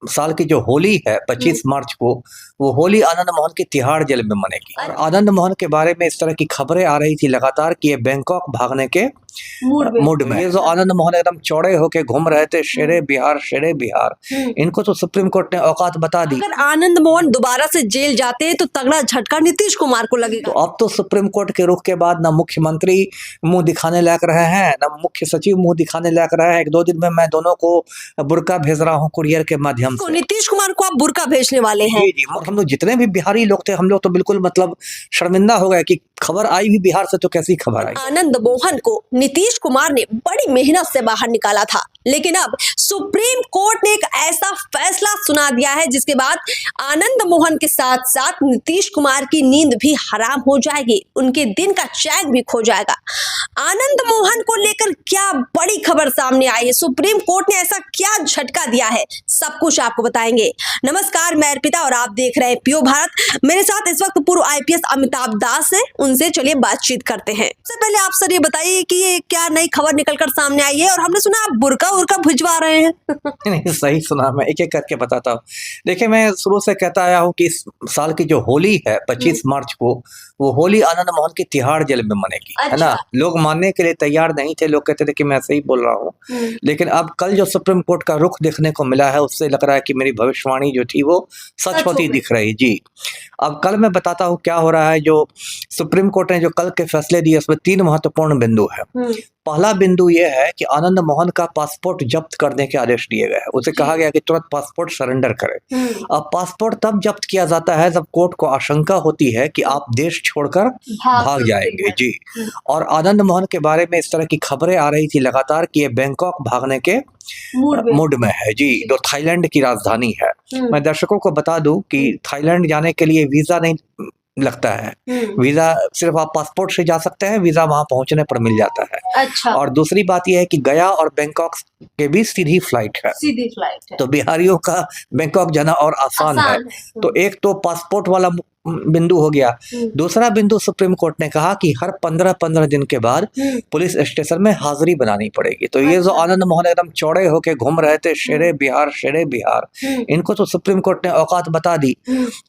साल की जो होली है 25 मार्च को, वो होली आनंद मोहन की तिहाड़ जेल में मनेगी। और आनंद मोहन के बारे में इस तरह की खबरें आ रही थी लगातार कि ये बैंकॉक भागने के मूड में। ये जो आनंद मोहन एकदम चौड़े होके घूम रहे थे, शेरे बिहार, इनको तो सुप्रीम कोर्ट ने औकात बता दी। अगर आनंद मोहन दोबारा से जेल जाते हैं तो तगड़ा झटका नीतीश कुमार को लगेगा। तो अब तो सुप्रीम कोर्ट के रुख के बाद ना मुख्यमंत्री मुंह दिखाने लायक रहे हैं, ना मुख्य सचिव मुंह दिखाने लायक रहे हैं। 1-2 दिन में मैं दोनों को बुर्का भेज रहा हूँ कुरियर के माध्यम से। नीतीश कुमार को आप बुर्का भेजने वाले हैं? जी, हम लोग जितने भी बिहारी लोग थे, हम लोग तो बिल्कुल मतलब शर्मिंदा हो गए कि खबर आई भी बिहार से तो कैसी खबर आई। आनंद मोहन को नीतीश कुमार ने बड़ी मेहनत से बाहर निकाला था, लेकिन अब सुप्रीम कोर्ट ने एक ऐसा फैसला सुना दिया है जिसके बाद आनंद मोहन के साथ साथ नीतीश कुमार की नींद भी हराम हो जाएगी, उनके दिन का चैन भी खो जाएगा। आनंद मोहन को लेकर क्या बड़ी खबर सामने आई है, सुप्रीम कोर्ट ने ऐसा क्या झटका दिया है, सब कुछ आपको बताएंगे। नमस्कार, मैं अर्पिता और आप देख रहे हैं पियो भारत। मेरे साथ इस वक्त पूर्व IPS अमिताभ दास है, उनसे चलिए बातचीत करते हैं। सबसे पहले आप सर ये बताइए कि ये क्या नई खबर निकलकर सामने आई है, और हमने सुना आप बुर्का भिजवा रहे हैं। नहीं, सही सुना, मैं एक एक करके बताता हूँ। देखिए, मैं शुरू से कहता आया हूँ कि इस साल की जो होली है 25 मार्च को, वो होली आनंद मोहन की तिहाड़ जेल में मनेगी। है ना, लोग मानने के लिए तैयार नहीं थे, लोग कहते थे कि मैं सही बोल रहा हूँ। लेकिन अब कल जो सुप्रीम कोर्ट का रुख देखने को मिला है, उससे लग रहा है कि मेरी भविष्यवाणी जो थी वो सच होती दिख रही। जी, अब कल मैं बताता हूँ क्या हो रहा है। जो सुप्रीम कोर्ट ने जो कल के फैसले दिए, उसमें 3 महत्वपूर्ण बिंदु है। पहला बिंदु यह है कि आनंद मोहन का पासपोर्ट जब्त करने के आदेश दिए गए हैं। उसे कहा गया कि तुरंत पासपोर्ट सरेंडर करें। अब पासपोर्ट तब जब्त किया जाता है जब कोर्ट को आशंका होती है कि आप देश छोड़कर भाग जाएंगे। जी, और आनंद मोहन के बारे में इस तरह की खबरें आ रही थी लगातार कि ये बैंकॉक भागने के मूड में है। जी, जो थाईलैंड की राजधानी है। मैं दर्शकों को बता दूं कि थाईलैंड जाने के लिए वीजा नहीं लगता है। वीजा सिर्फ आप पासपोर्ट से जा सकते हैं, वीजा वहां पहुंचने पर मिल जाता है। अच्छा। और दूसरी बात यह है कि गया और बैंकॉक के बीच सीधी फ्लाइट है। तो बिहारियों का बैंकॉक जाना और आसान है। तो एक तो पासपोर्ट वाला बिंदु हो गया। दूसरा बिंदु, सुप्रीम कोर्ट ने कहा कि हर 15-15 दिन के बाद पुलिस स्टेशन में हाजिरी बनानी पड़ेगी। तो ये जो आनंद मोहन एकदम चौड़े होके घूम रहे थे, शेरे बिहार, इनको तो सुप्रीम कोर्ट ने औकात बता दी।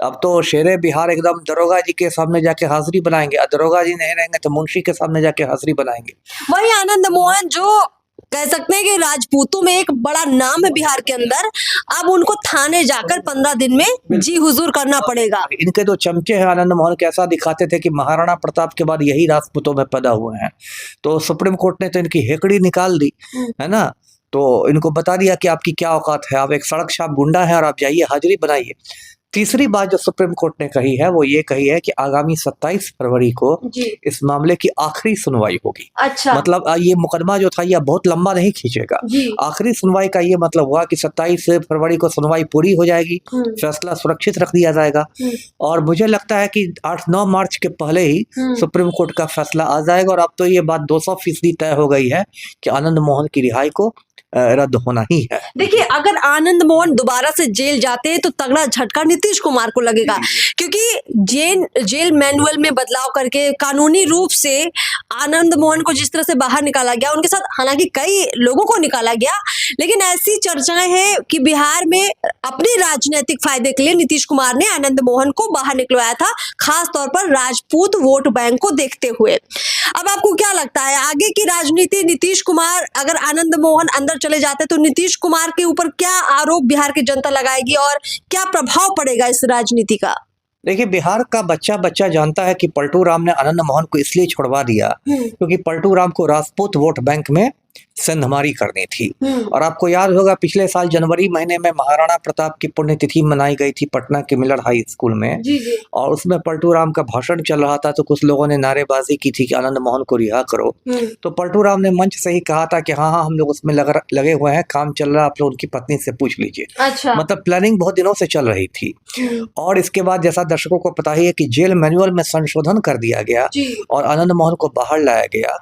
अब तो शेरे बिहार एकदम दरोगा जी के सामने जाके हाजिरी बनाएंगे, और दरोगा जी नहीं रहेंगे तो मुंशी के सामने जाके हाजिरी बनाएंगे। वही आनंद मोहन जो कह सकते हैं कि राजपूतों में एक बड़ा नाम है बिहार के अंदर, अब उनको थाने जाकर 15 दिन में जी हुजूर करना पड़ेगा। इनके तो चमचे हैं आनंद मोहन के, ऐसा दिखाते थे कि महाराणा प्रताप के बाद यही राजपूतों में पैदा हुए हैं। तो सुप्रीम कोर्ट ने तो इनकी हेकड़ी निकाल दी, है ना। तो इनको बता दिया कि आपकी क्या औकात है, आप एक सड़क छाप गुंडा है और आप जाइए हाजिरी बनाइए। तीसरी बात जो सुप्रीम कोर्ट ने कही है वो ये कही है कि आगामी 27 फरवरी को इस मामले की आखिरी सुनवाई होगी। अच्छा। मतलब ये मुकदमा जो था ये बहुत लंबा नहीं खींचेगा। आखिरी सुनवाई का ये मतलब हुआ कि 27 फरवरी को सुनवाई पूरी हो जाएगी, फैसला सुरक्षित रख दिया जाएगा। और मुझे लगता है कि 8-9 मार्च के पहले ही सुप्रीम कोर्ट का फैसला आ जाएगा। और अब तो ये बात 200% तय हो गई है कि आनंद मोहन की रिहाई को रद्द होना ही है। देखिए, अगर आनंद मोहन दोबारा से जेल जाते हैं तो तगड़ा झटका नीतीश कुमार को लगेगा, क्योंकि जेल मैनुअल में बदलाव करके कानूनी रूप से आनंद मोहन को जिस तरह से बाहर निकाला गया, उनके साथ हालांकि कई लोगों को निकाला गया, लेकिन ऐसी चर्चाएं हैं कि बिहार में अपने राजनीतिक फायदे के लिए नीतीश कुमार ने आनंद मोहन को बाहर निकलवाया था, खास तौर पर राजपूत वोट बैंक को देखते हुए। अब आपको क्या लगता है आगे की राजनीति, नीतीश कुमार अगर आनंद मोहन अंदर चले जाते तो नीतीश कुमार के ऊपर क्या आरोप बिहार की जनता लगाएगी और क्या प्रभाव पड़ेगा इस राजनीति का? देखिए, बिहार का बच्चा जानता है कि पलटू राम ने आनंद मोहन को इसलिए छुड़वा दिया क्योंकि पलटू राम को राजपूत वोट बैंक में सेंधमारी करनी थी। और आपको याद होगा पिछले साल जनवरी महीने में महाराणा प्रताप की पुण्यतिथि मनाई गई थी पटना के मिलर हाई स्कूल में। और उसमें पलटू राम का भाषण चल रहा था, तो कुछ लोगों ने नारेबाजी की थी कि आनंद मोहन को रिहा करो। तो पलटू राम ने मंच से ही कहा था कि हाँ हम लोग उसमें लगे हुए हैं, काम चल रहा है, आप लोग उनकी पत्नी से पूछ लीजिए। अच्छा। मतलब प्लानिंग बहुत दिनों से चल रही थी। और इसके बाद जैसा दर्शकों को पता ही है कि जेल मैनुअल में संशोधन कर दिया गया और आनंद मोहन को बाहर लाया गया।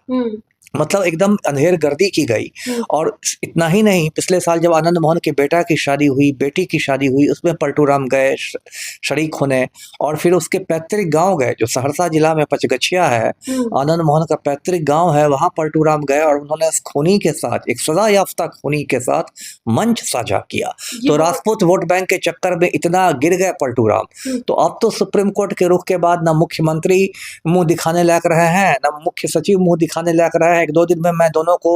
मतलब एकदम अंधेर गर्दी की गई। और इतना ही नहीं, पिछले साल जब आनंद मोहन के बेटा की शादी हुई, बेटी की शादी हुई, उसमें पलटूराम गए शरीक होने, और फिर उसके पैतृक गांव गए जो सहरसा जिला में पचगछिया है, आनंद मोहन का पैतृक गांव है, वहां पलटूराम गए और उन्होंने उस खूनी के साथ, एक सजा याफ्ता खूनी के साथ मंच साझा किया। तो राजपूत वोट बैंक के चक्कर में इतना गिर गए पलटूराम। तो अब तो सुप्रीम कोर्ट के रुख के बाद ना मुख्यमंत्री मुंह दिखाने लायक रहे हैं, ना मुख्य सचिव मुंह दिखाने लायक रहे हैं। 1-2 दिन में मैं दोनों को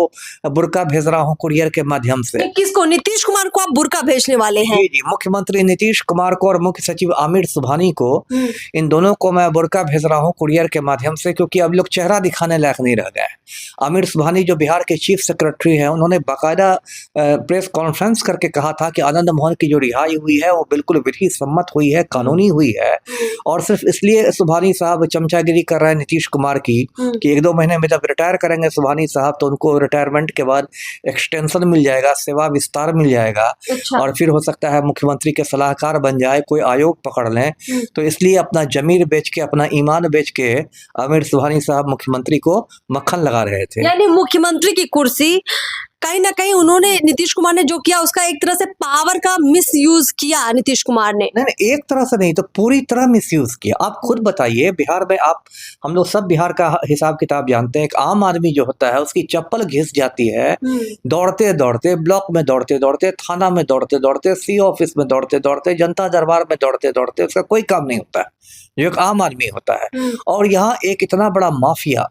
बुर्का भेज रहा हूं कुरियर के माध्यम से। किसको? नीतीश कुमार को आप बुर्का भेजने वाले हैं? जी, मुख्यमंत्री नीतीश कुमार को और मुख्य सचिव आमिर सुबहानी को, इन दोनों को मैं बुर्का भेज रहा हूं कुरियर के माध्यम से, क्योंकि अब लोग चेहरा दिखाने लायक नहीं रह गए। आमिर सुबहानी जो बिहार के चीफ सेक्रेटरी हैं, उन्होंने बाकायदा प्रेस कॉन्फ्रेंस करके कहा था कि आनंद मोहन की जो रिहाई हुई है वो बिल्कुल विधि सम्मत हुई है, कानूनी हुई है। और सिर्फ इसलिए सुबहानी साहब चमचागिरी कर रहे हैं नीतीश कुमार की कि 1-2 महीने में जब रिटायर करेंगे सुबहानी साहब तो उनको रिटायरमेंट के बाद एक्सटेंशन मिल जाएगा, सेवा विस्तार मिल जाएगा। अच्छा। और फिर हो सकता है मुख्यमंत्री के सलाहकार बन जाए, कोई आयोग पकड़ लें। तो इसलिए अपना जमीर बेच के, अपना ईमान बेच के आमिर सुबहानी साहब मुख्यमंत्री को मक्खन लगा रहे थे। यानी मुख्यमंत्री की कुर्सी कहीं ना कहीं उन्होंने, नीतीश कुमार ने जो किया उसका एक तरह से पावर का मिसयूज किया नीतीश कुमार ने। नहीं, एक तरह से नहीं तो पूरी तरह मिसयूज किया। आप खुद बताइए, बिहार में हम लोग सब बिहार का हिसाब किताब जानते हैं। एक आम आदमी जो होता है उसकी चप्पल घिस जाती है दौड़ते दौड़ते, ब्लॉक में दौड़ते दौड़ते, थाना में दौड़ते दौड़ते, सी ऑफिस में दौड़ते दौड़ते, जनता दरबार में दौड़ते दौड़ते, उसका कोई काम नहीं होता है जो एक आम आदमी होता है। और यहाँ एक इतना बड़ा माफिया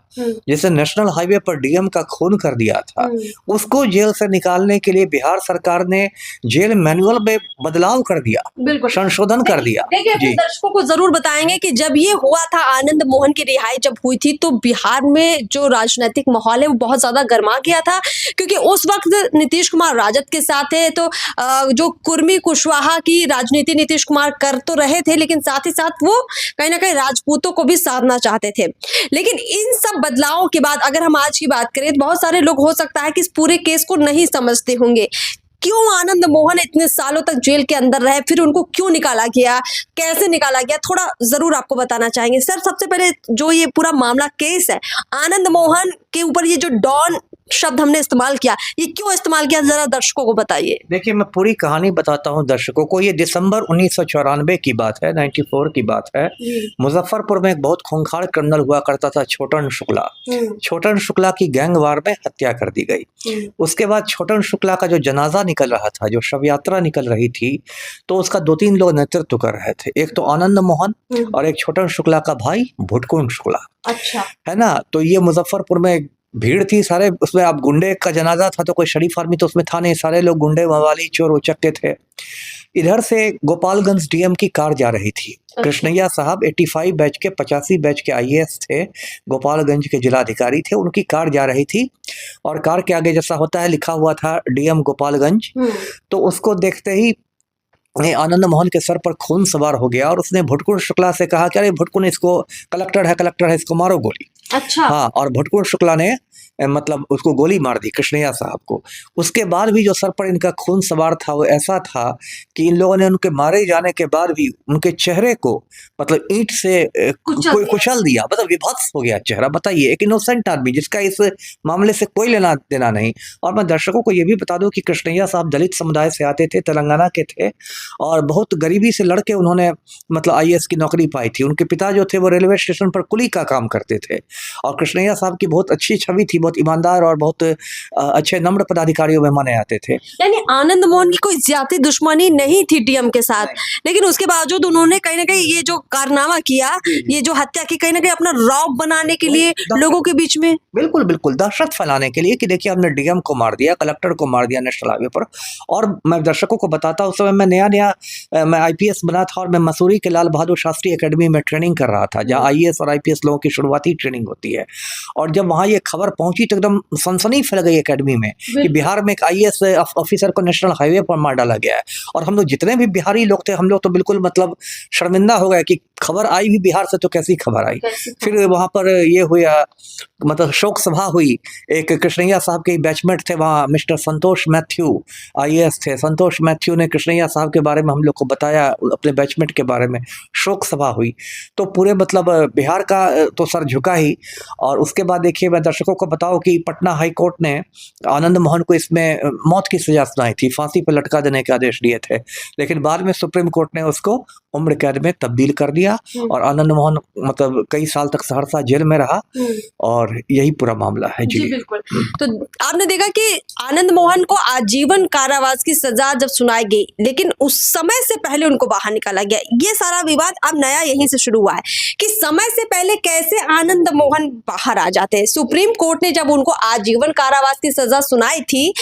जैसे नेशनल हाईवे पर डीएम का खून कर दिया था, उसको जेल से निकालने के लिए बिहार सरकार ने जेल मैनुअल में बदलाव कर दिया, बिल्कुल संशोधन कर दिया। देखिए, अपने दर्शकों को जरूर बताएंगे कि जब ये हुआ था, आनंद मोहन की रिहाई जब हुई थी, तो बिहार में जो राजनीतिक माहौल है वो बहुत ज्यादा गर्मा गया था, क्योंकि उस वक्त नीतीश कुमार राजद के साथ है। तो जो कुर्मी कुशवाहा की राजनीति नीतीश कुमार कर तो रहे थे, लेकिन साथ ही साथ वो कहीं ना कहीं राजपूतों को भी साधना चाहते थे। लेकिन इन सब बदलावों के बाद अगर हम आज की बात करें तो बहुत सारे लोग हो सकता है कि इस पूरे केस को नहीं समझते होंगे। क्यों आनंद मोहन इतने सालों तक जेल के अंदर रहे, फिर उनको क्यों निकाला गया, कैसे निकाला गया, थोड़ा जरूर आपको बताना चाहेंगे। सर, सबसे पहले जो ये पूरा मामला केस है, आनंद मोहन के ऊपर ये जो डॉन शब्द हमने इस्तेमाल किया, ये क्यों इस्तेमाल किया, जरा दर्शकों को बताइए। देखिए, मैं पूरी कहानी बताता हूँ दर्शकों को। ये दिसंबर 1994 की बात है, 94 की बात है। मुजफ्फरपुर में एक बहुत खूंखार क्रिमिनल हुआ करता था, छोटन शुक्ला। छोटन शुक्ला की गैंगवार में हत्या कर दी गई। उसके बाद छोटन शुक्ला का जो जनाजा निकल रहा था, जो शव यात्रा निकल रही थी, तो उसका 2-3 लोग नेतृत्व कर रहे थे। एक तो आनंद मोहन और एक छोटन शुक्ला का भाई भुटकुंड शुक्ला। अच्छा, है ना। तो ये मुजफ्फरपुर में भीड़ थी सारे, उसमें अब गुंडे का जनाजा था तो कोई शरीफ आदमी तो उसमें था नहीं, सारे लोग गुंडे, मवाली, चोर उचक्के थे। इधर से गोपालगंज डीएम की कार जा रही थी। कृष्णैया साहब 85 बैच के, 85 बैच के आईएएस थे, गोपालगंज के जिलाधिकारी थे। उनकी कार जा रही थी और कार के आगे जैसा होता है लिखा हुआ था डीएम गोपालगंज। तो उसको देखते ही आनंद मोहन के सर पर खून सवार हो गया और उसने भुटकुंड शुक्ला से कहा कि अरे भुटकुंड, इसको कलेक्टर है, इसको मारो गोली। अच्छा। हाँ, और भुटकुंड शुक्ला ने मतलब उसको गोली मार दी, कृष्णैया साहब को। उसके बाद भी जो सर पर इनका खून सवार था वो ऐसा था कि इन लोगों ने उनके मारे जाने के बाद भी उनके चेहरे को मतलब ईंट से कुचल दिया, मतलब विभत्स हो गया चेहरा। बताइए, एक इनोसेंट आदमी जिसका इस मामले से कोई लेना देना नहीं। और मैं दर्शकों को ये भी बता दूं कि कृष्णैया साहब दलित समुदाय से आते थे, तेलंगाना के थे, और बहुत गरीबी से लड़के उन्होंने मतलब आईएएस की नौकरी पाई थी। उनके पिता जो थे वो रेलवे स्टेशन पर कुली का काम करते थे। और कृष्णैया साहब की बहुत अच्छी छवि थी, बहुत ईमानदार और बहुत अच्छे नम्र पदाधिकारियों में माने जाते थे। यानी आनंद मोहन की कोई ज्यादा दुश्मनी नहीं थी डीएम के साथ, लेकिन उसके बावजूद उन्होंने कहीं ना कहीं ये जो कारनामा किया, ये जो हत्या की, कहीं ना कहीं अपना रौब बनाने के लिए लोगों के बीच में, बिल्कुल बिल्कुल दहशत फैलाने के लिए कि देखिए हमने डीएम को मार दिया, कलेक्टर को मार दिया नेशनल हाईवे पर। और मैं दर्शकों को बताता हूँ, उस समय मैं नया मैं आईपीएस बना था और मैं मसूरी के लाल बहादुर शास्त्री एकेडमी में ट्रेनिंग कर रहा था, जहाँ आईएएस और आईपीएस लोगों की शुरुआती ट्रेनिंग होती है। और जब वहाँ ये खबर पहुंची तो एकदम सनसनी फैल गई एकेडमी में कि बिहार में एक आईएएस ऑफिसर को नेशनल हाईवे पर मार डाला गया है। और हम लोग जितने भी बिहारी लोग थे, हम लोग तो बिल्कुल मतलब शर्मिंदा हो गए कि खबर आई भी बिहार से तो कैसी खबर आई। फिर वहाँ पर ये हुआ मतलब शोक सभा हुई। एक कृष्णैया साहब के बैचमेट थे वहाँ, मिस्टर संतोष मैथ्यू IAS थे। संतोष मैथ्यू ने कृष्णैया साहब के बारे में हम लोग को बताया, अपने बैचमेट के बारे में। शोक सभा हुई तो पूरे मतलब बिहार का तो सर झुका ही। और उसके बाद देखिए, मैं दर्शकों को बताऊं कि पटना हाई कोर्ट ने आनंद मोहन को इसमें मौत की सजा सुनाई थी, फांसी पर लटका देने के आदेश दिए थे, लेकिन बाद में सुप्रीम कोर्ट ने उसको उम्र कैद में तब्दील कर दिया और आनंद मोहन मतलब कई साल तक सहरसा जेल में रहा। और यही पूरा मामला है जी। जी बिल्कुल। तो आपने देखा कि आनंद मोहन को आजीवन कारावास की सजा जब सुनाई गई, लेकिन उस समय से पहले उनको बाहर निकाला गया। ये सारा विवाद अब नया यहीं से शुरू हुआ है कि समय से पहले कैसे आनंद मोहन बाहर आ जाते हैं। सुप्रीम कोर्ट ने जब उनको आजीवन कारावास की सजा सुनाई थी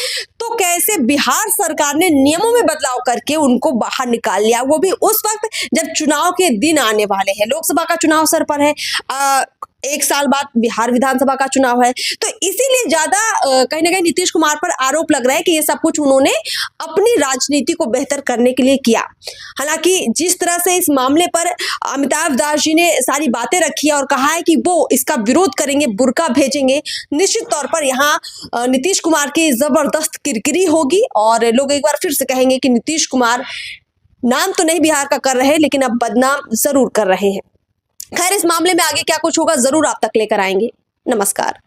तो कैसे बिहार सरकार ने नियमों में बदलाव करके उनको बाहर निकाल लिया, वो भी उस वक्त जब चुनाव के दिन आने वाले हैं। लोकसभा का चुनाव सर पर है, 1 साल बाद बिहार विधानसभा का चुनाव है, तो इसीलिए ज्यादा कहीं ना कहीं नीतीश कुमार पर आरोप लग रहा है कि ये सब कुछ उन्होंने अपनी राजनीति को बेहतर करने के लिए किया। हालांकि जिस तरह से इस मामले पर अमिताभ दास जी ने सारी बातें रखी है और कहा है कि वो इसका विरोध करेंगे, बुर्का भेजेंगे, निश्चित तौर पर यहाँ नीतीश कुमार की जबरदस्त किरकिरी होगी और लोग एक बार फिर से कहेंगे कि नीतीश कुमार नाम तो नहीं बिहार का कर रहे, लेकिन अब बदनाम जरूर कर रहे हैं। खैर, इस मामले में आगे क्या कुछ होगा जरूर आप तक लेकर आएंगे। नमस्कार।